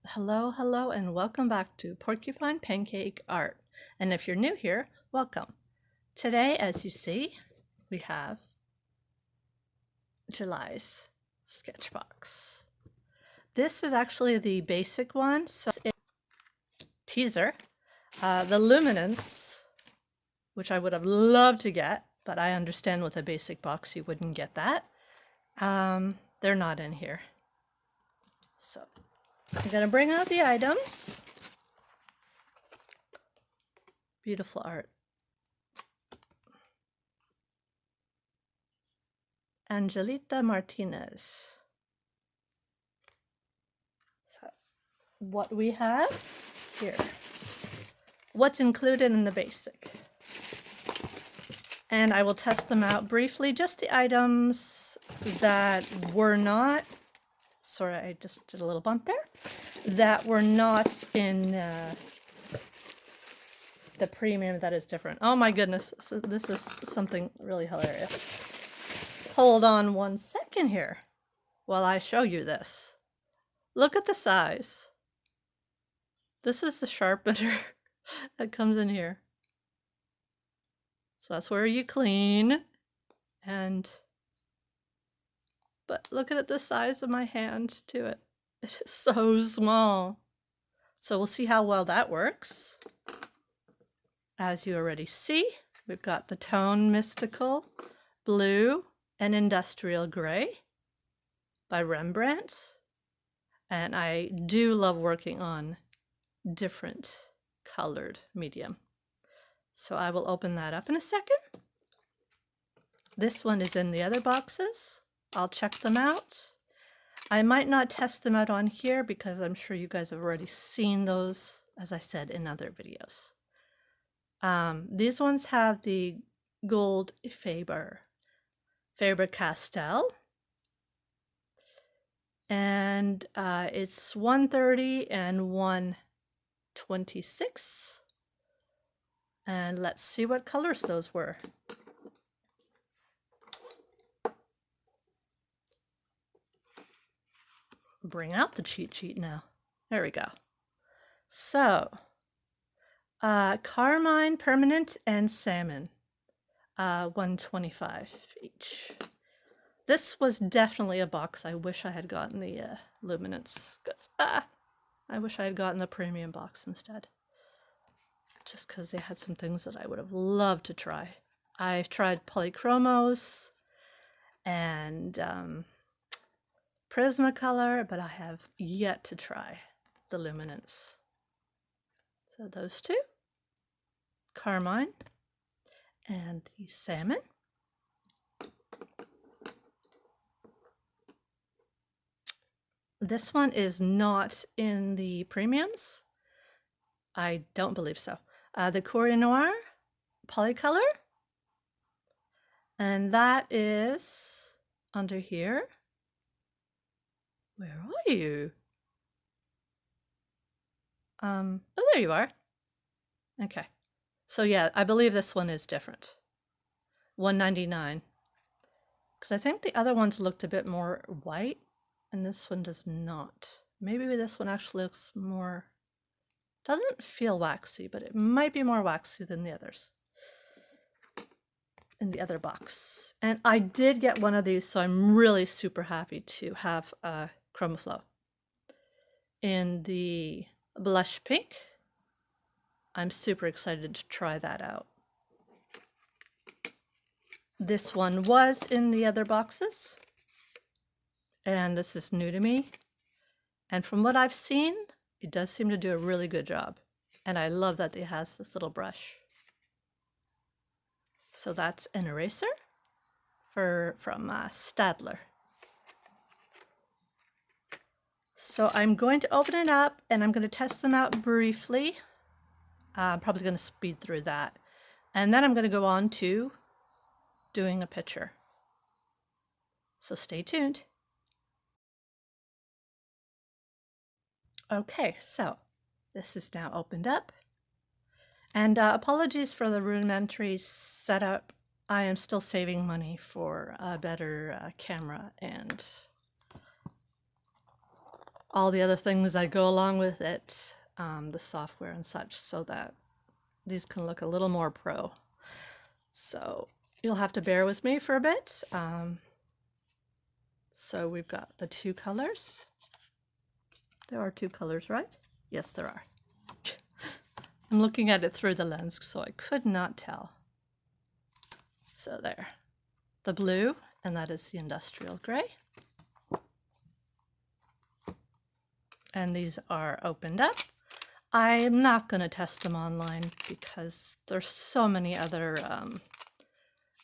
Hello, hello, and welcome back to Porcupine Pancake Art. And if you're new here, welcome. Today, as you see, we have July's SketchBox. This is actually the basic one, so it's a teaser. The luminance, which I would have loved to get, but I understand with a basic box you wouldn't get that. They're not in here. So I'm gonna bring out the items. Beautiful art. Angelita Martinez. So what we have here. What's included in the basic. And I will test them out briefly, just the items that were not, sorry, I just did a little bump there, that were not in the premium that is different. Oh my goodness, so this is something really hilarious. Hold on 1 second here while I show you this. Look at the size. This is the sharpener that comes in here. So that's where you clean. But look at the size of my hand to it. It's so small. So we'll see how well that works. As you already see, we've got the tone Mystical Blue and Industrial Gray by Rembrandt. And I do love working on different colored medium. So I will open that up in a second. This one is in the other boxes. I'll check them out. I might not test them out on here because I'm sure you guys have already seen those, as I said, in other videos. These ones have the gold Faber-Castell. And it's 130 and 126. And let's see what colors those were. Bring out the cheat sheet now. There we go. So, Carmine Permanent and Salmon, 125 each. This was definitely a box I wish I had gotten the luminance, because I wish I had gotten the premium box instead. Just because they had some things that I would have loved to try. I've tried Polychromos and Prismacolor, but I have yet to try the luminance. So those two, Carmine and the Salmon. This one is not in the premiums. I don't believe so. The Courrier Noir Polycolor. And that is under here. Where are you? Oh, there you are. Okay. So yeah, I believe this one is different. 199. Because I think the other ones looked a bit more white, and this one does not. Maybe this one actually looks more, doesn't feel waxy, but it might be more waxy than the others in the other box. And I did get one of these, so I'm really super happy to have a ChromaFlow. In the blush pink, I'm super excited to try that out. This one was in the other boxes, and this is new to me. And from what I've seen, it does seem to do a really good job. And I love that it has this little brush. So that's an eraser from Stadler. So I'm going to open it up and I'm going to test them out briefly. I'm probably going to speed through that. And then I'm going to go on to doing a picture. So stay tuned. Okay, so this is now opened up. And apologies for the rudimentary setup. I am still saving money for a better camera and all the other things that go along with it, the software and such, so that these can look a little more pro. So you'll have to bear with me for a bit. So we've got the two colors. There are two colors, right? Yes, there are. I'm looking at it through the lens, so I could not tell. So there, the blue, and that is the industrial gray. And these are opened up. I am not going to test them online because there's so many other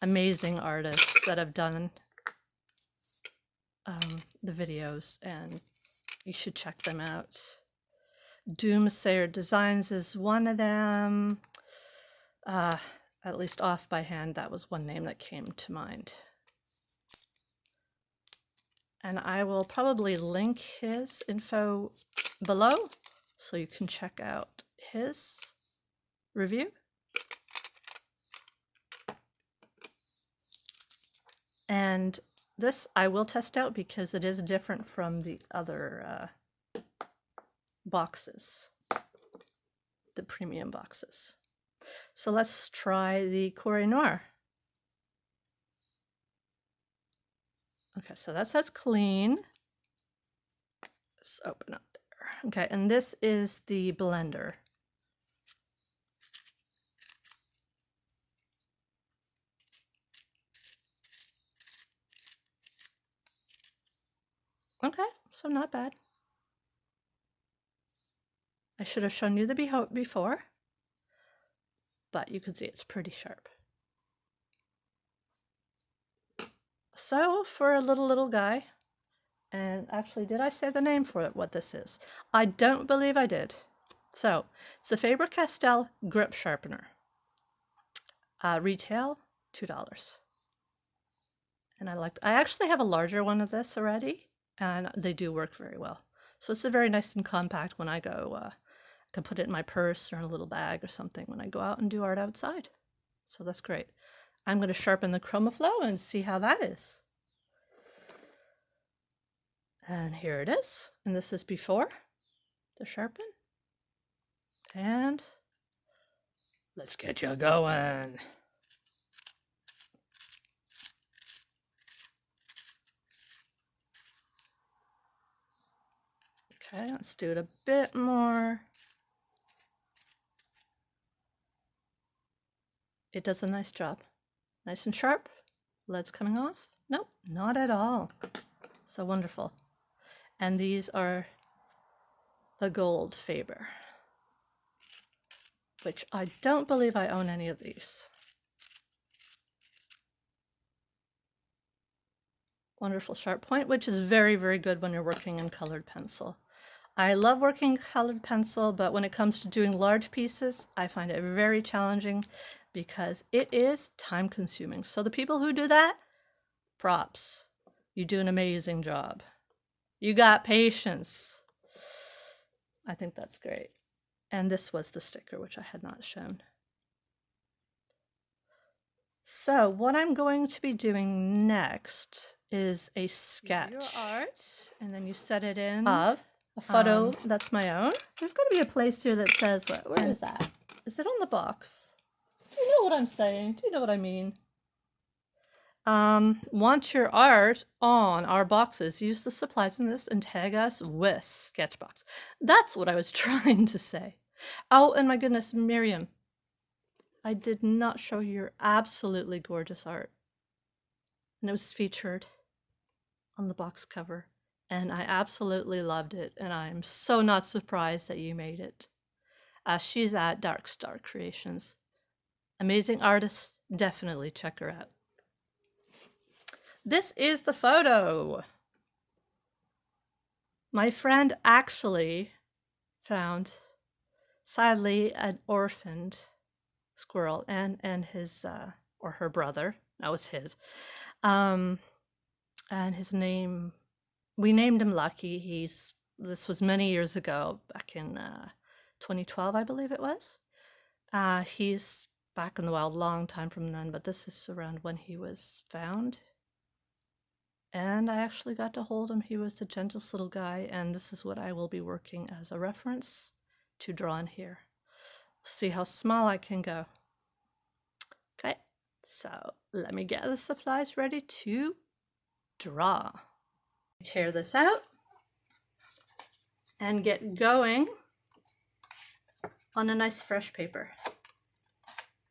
amazing artists that have done the videos, and you should check them out. Doomsayer Designs is one of them. At least off by hand, that was one name that came to mind. And I will probably link his info below so you can check out his review. And this I will test out because it is different from the other boxes, the premium boxes. So let's try the Corey Noir. Okay, so that says clean. Let's open up there. Okay, and this is the blender. Okay, so not bad. I should have shown you the before, but you can see it's pretty sharp. So for a little guy, and actually, did I say the name for it, what this is? I don't believe I did. So it's a Faber-Castell grip sharpener. Retail, $2. And I actually have a larger one of this already, and they do work very well. So it's a very nice and compact when I go, I can put it in my purse or in a little bag or something when I go out and do art outside. So that's great. I'm going to sharpen the ChromaFlow and see how that is. And here it is. And this is before the sharpen. And let's get you going. Okay, let's do it a bit more. It does a nice job. Nice and sharp. Lead's coming off? Nope, not at all. So wonderful. And these are the gold Faber, which I don't believe I own any of these. Wonderful sharp point, which is very, very good when you're working in colored pencil. I love working colored pencil, but when it comes to doing large pieces, I find it very challenging because it is time consuming. So the people who do that, props. You do an amazing job. You got patience. I think that's great. And this was the sticker, which I had not shown. So what I'm going to be doing next is a sketch. Your art, and then you set it in of a photo that's my own. There's got to be a place here that says what? Where is that? Is it on the box? Do you know what I'm saying? Do you know what I mean? Want your art on our boxes. Use the supplies in this and tag us with SketchBox. That's what I was trying to say. Oh, and my goodness, Miriam, I did not show you your absolutely gorgeous art. And it was featured on the box cover. And I absolutely loved it. And I'm so not surprised that you made it. She's at Darkstar Creations. Amazing artist. Definitely check her out. This is the photo. My friend actually found, sadly, an orphaned squirrel and his, or her brother, that was his. And his name, we named him Lucky. This was many years ago, back in 2012, I believe it was. He's back in the wild, long time from then, but this is around when he was found. And I actually got to hold him. He was the gentlest little guy, and this is what I will be working as a reference to draw in here. See how small I can go. Okay, so let me get the supplies ready to draw. Tear this out and get going on a nice fresh paper.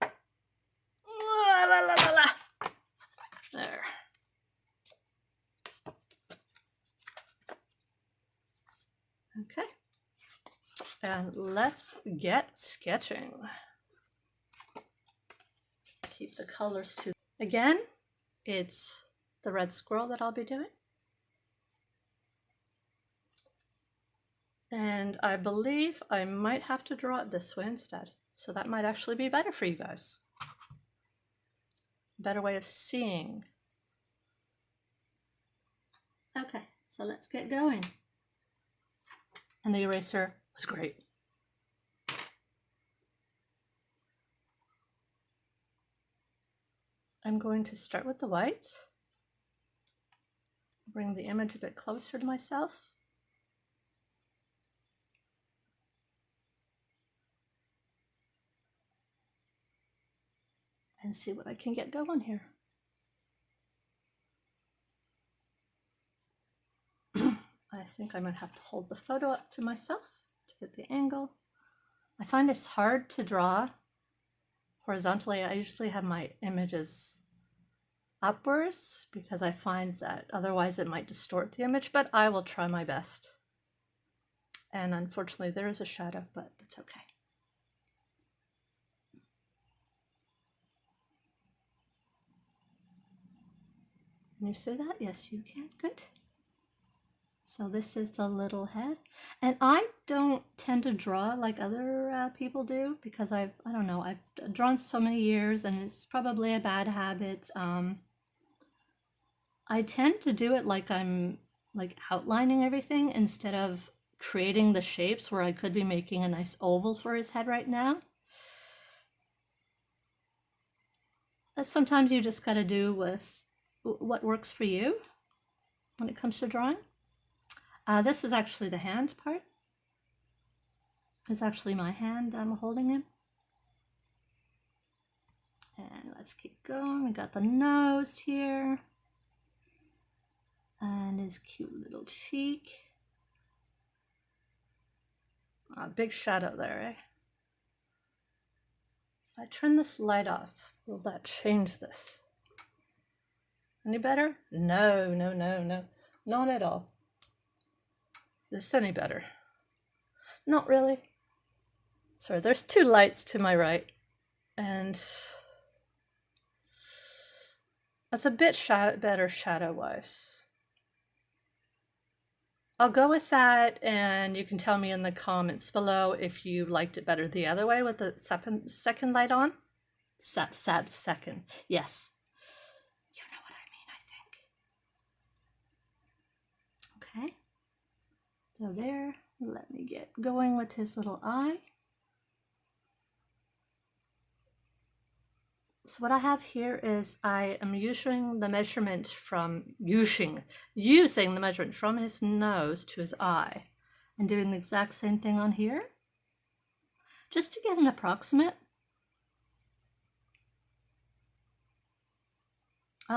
La, la, la, la. There. Okay, and let's get sketching. Keep the colors to, again, it's the red squirrel that I'll be doing. And I believe I might have to draw it this way instead. So that might actually be better for you guys. Better way of seeing. Okay, so let's get going. And the eraser was great. I'm going to start with the white. Bring the image a bit closer to myself. And see what I can get going here. I think I might have to hold the photo up to myself to get the angle. I find it's hard to draw horizontally. I usually have my images upwards because I find that otherwise it might distort the image, but I will try my best. And unfortunately there is a shadow, but that's okay. Can you see that? Yes, you can. Good. So this is the little head. And I don't tend to draw like other people do because I don't know, I've drawn so many years and it's probably a bad habit. I tend to do it like I'm like outlining everything instead of creating the shapes where I could be making a nice oval for his head right now. Sometimes you just got to do with what works for you when it comes to drawing. This is actually the hand part. It's actually my hand I'm holding him. And let's keep going. We got the nose here. And his cute little cheek. Big shadow there, eh? If I turn this light off, will that change this? Any better? No, no, no, no. Not at all. Is this any better? Not really. Sorry, there's two lights to my right. And that's a bit better shadow-wise. I'll go with that, and you can tell me in the comments below if you liked it better the other way with the second light on. Second. Yes. You know what I mean, I think. Okay. So there, let me get going with his little eye. So what I have here is I am using the measurement from using the measurement from his nose to his eye and doing the exact same thing on here just to get an approximate.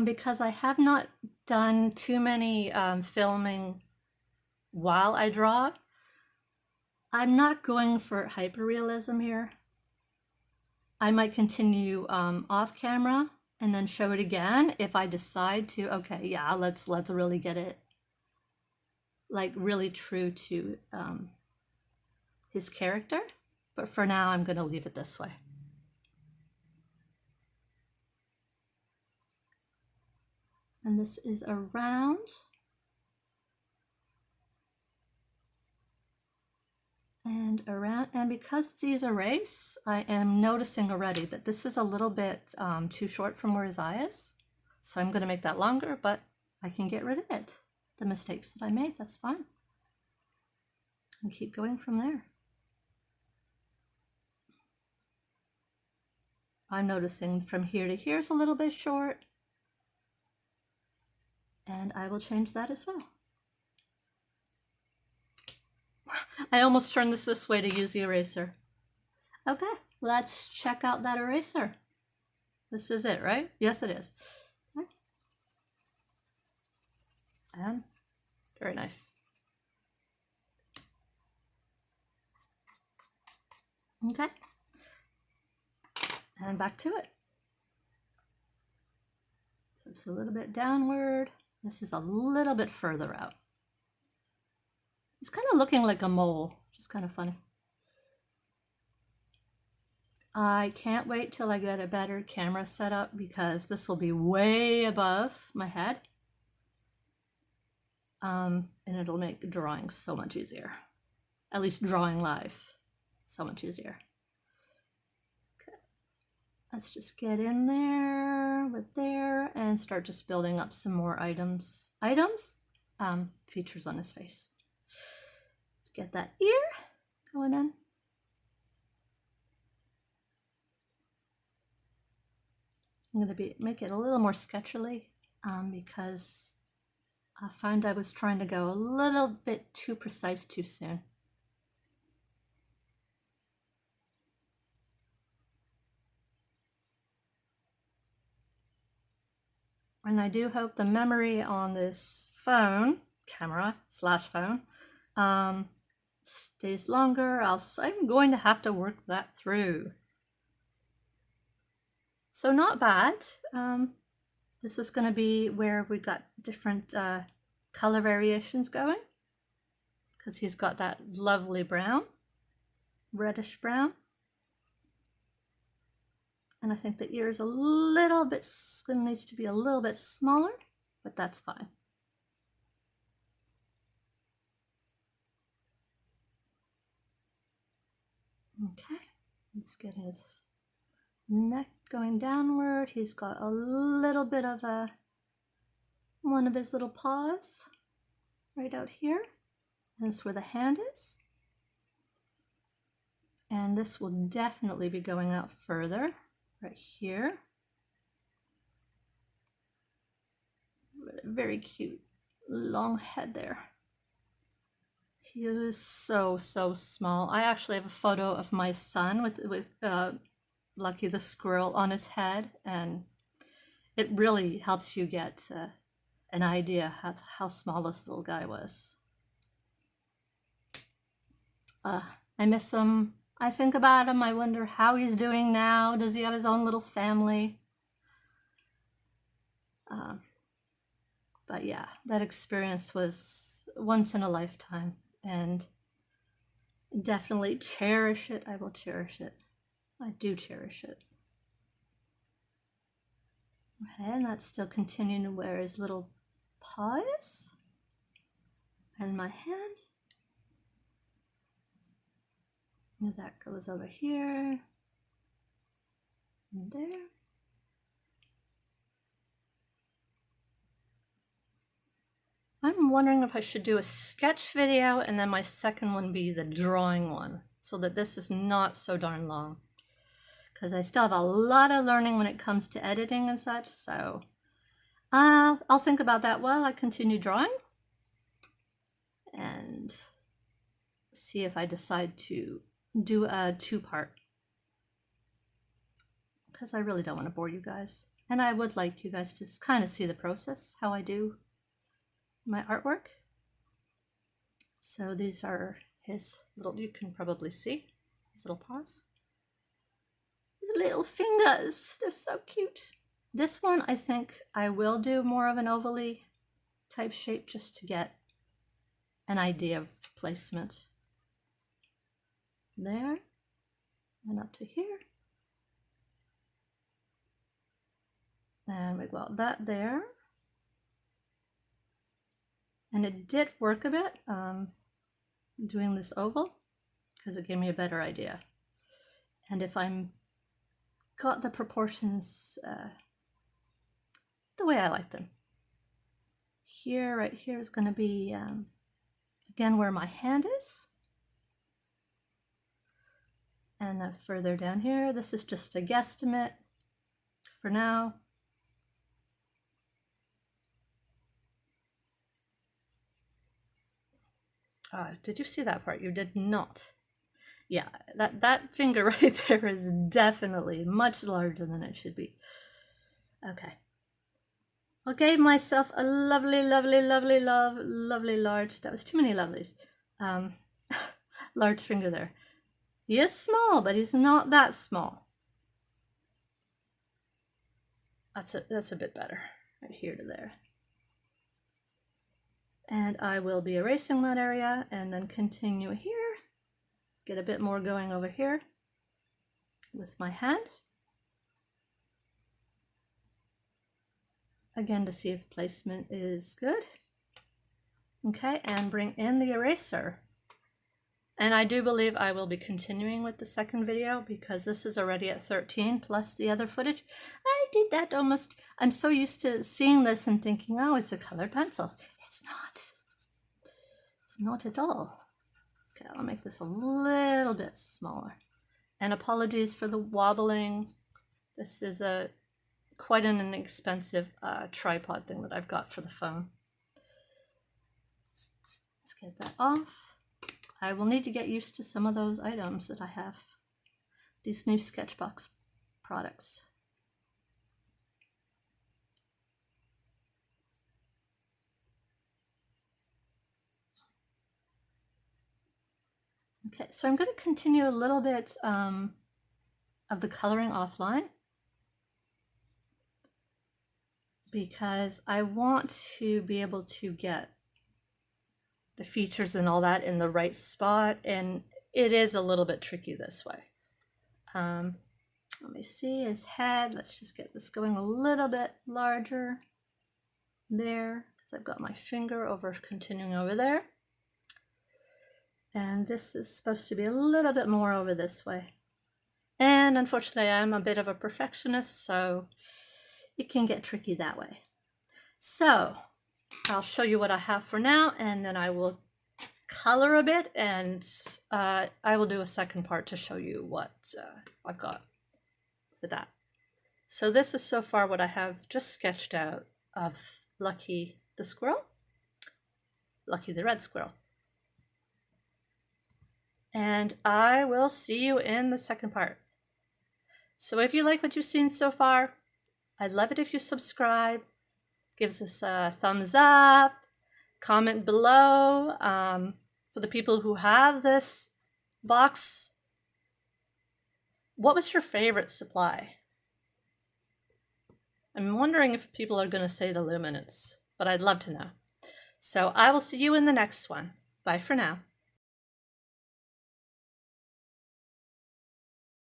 Because I have not done too many filming while I draw, I'm not going for hyperrealism here. I might continue off camera and then show it again if I decide to, okay, yeah, let's really get it like really true to his character. But for now, I'm going to leave it this way. And this is around. And around, and because these erase, I am noticing already that this is a little bit too short from where his eye is. So I'm going to make that longer, but I can get rid of it. The mistakes that I made, that's fine. And keep going from there. I'm noticing from here to here is a little bit short. And I will change that as well. I almost turned this way to use the eraser. Okay, let's check out that eraser. This is it, right? Yes, it is. Okay. And very nice. Okay. And back to it. So it's a little bit downward. This is a little bit further out. It's kind of looking like a mole, which is kind of funny. I can't wait till I get a better camera set up because this will be way above my head. And it'll make drawing so much easier. At least drawing live, so much easier. Okay. Let's just get in there with there and start just building up some more items. Features on his face. Let's get that ear going in. I'm going to make it a little more sketchily because I find I was trying to go a little bit too precise too soon. And I do hope the memory on this phone, camera/phone, stays longer, else I'm going to have to work that through. So not bad. This is going to be where we've got different color variations going, because he's got that lovely brown, reddish brown. And I think the ear is a little bit, needs to be a little bit smaller, but that's fine. Okay, let's get his neck going downward. He's got a little bit of one of his little paws right out here. And that's where the hand is. And this will definitely be going out further, right here. Very cute long head there. He is so small. I actually have a photo of my son with Lucky the squirrel on his head, and it really helps you get an idea of how small this little guy was. I miss him. I think about him. I wonder how he's doing now. Does he have his own little family? But yeah, that experience was once in a lifetime, and definitely cherish it. I will cherish it. I do cherish it. Okay, and that's still continuing where his little paw is. And my hand. And that goes over here. And there. I'm wondering if I should do a sketch video and then my second one be the drawing one, so that this is not so darn long. Because I still have a lot of learning when it comes to editing and such, so I'll think about that while I continue drawing and see if I decide to do a two-part, because I really don't want to bore you guys, and I would like you guys to kind of see the process, how I do my artwork. So these are his little, you can probably see his little paws. His little fingers, they're so cute. This one, I think I will do more of an ovally type shape just to get an idea of placement. There, and up to here. And we got that there. And it did work a bit, doing this oval, because it gave me a better idea. And if I'm got the proportions the way I like them. Here, right here is going to be, again, where my hand is. And then further down here, this is just a guesstimate for now. Did you see that part? You did not. Yeah, that finger right there is definitely much larger than it should be. Okay. I gave myself a lovely, lovely large, that was too many lovelies, large finger there. He is small, but he's not that small. That's a bit better, right here to there. And I will be erasing that area and then continue here, get a bit more going over here with my hand. Again, to see if placement is good. Okay, and bring in the eraser. And I do believe I will be continuing with the second video because this is already at 13 plus the other footage. I did that almost, I'm so used to seeing this and thinking, oh, it's a colored pencil. It's not. It's not at all. Okay, I'll make this a little bit smaller. And apologies for the wobbling. This is quite an inexpensive tripod thing that I've got for the phone. Let's get that off. I will need to get used to some of those items that I have. These new SketchBox products. Okay, so I'm going to continue a little bit of the coloring offline because I want to be able to get the features and all that in the right spot, and it is a little bit tricky this way. Let me see his head. Let's just get this going a little bit larger there because I've got my finger over continuing over there. And this is supposed to be a little bit more over this way. And unfortunately, I'm a bit of a perfectionist, so it can get tricky that way. So I'll show you what I have for now, and then I will color a bit, and I will do a second part to show you what I've got for that. So this is so far what I have just sketched out of Lucky the squirrel, Lucky the red squirrel. And I will see you in the second part. So if you like what you've seen so far, I'd love it if you subscribe, gives us a thumbs up, comment below. For the people who have this box, what was your favorite supply? I'm wondering if people are going to say the luminance, but I'd love to know. So I will see you in the next one. Bye for now.